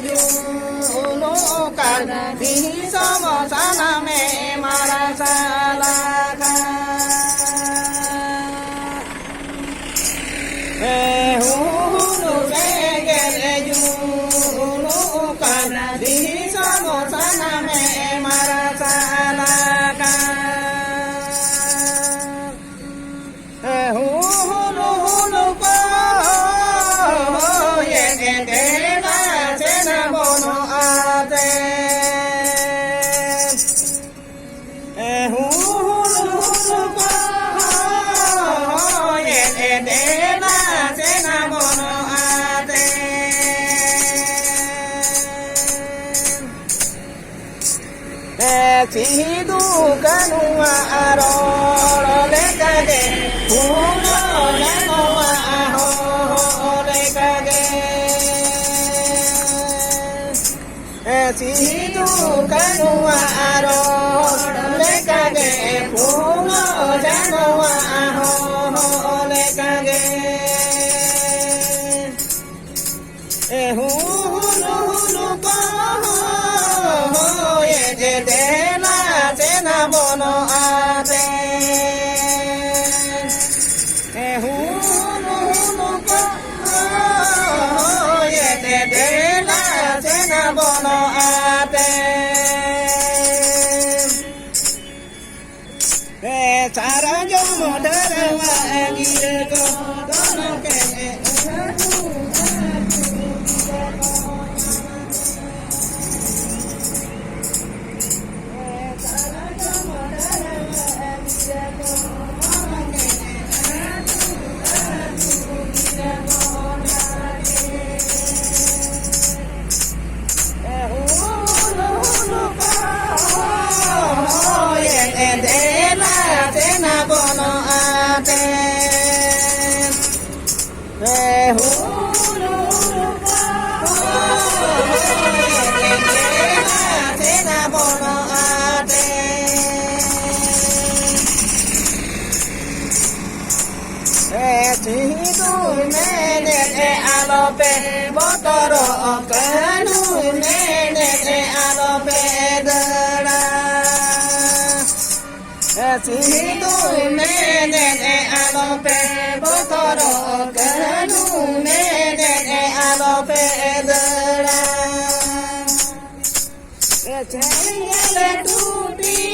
juno kan di sama sana me marasalakan hulu segere juno kan di sama sana me marasalakan hulu hulu ko ye de na sena bono ate hulu hulu ko ye de na sena bono ate Chidu kanua aro le kage uno kanua ho le kage Chidu kanua aro le kage uno kanua ho le kage hulu hulu ko ye de na sena bono ate hulu hulu ko ye de na sena bono ate chara jo mo darawa agir ko dono ke bono ate hulu sena bono ate chidu mene alope botoro kanu mene alope dara Chidu mene alope botoro kanu mene alope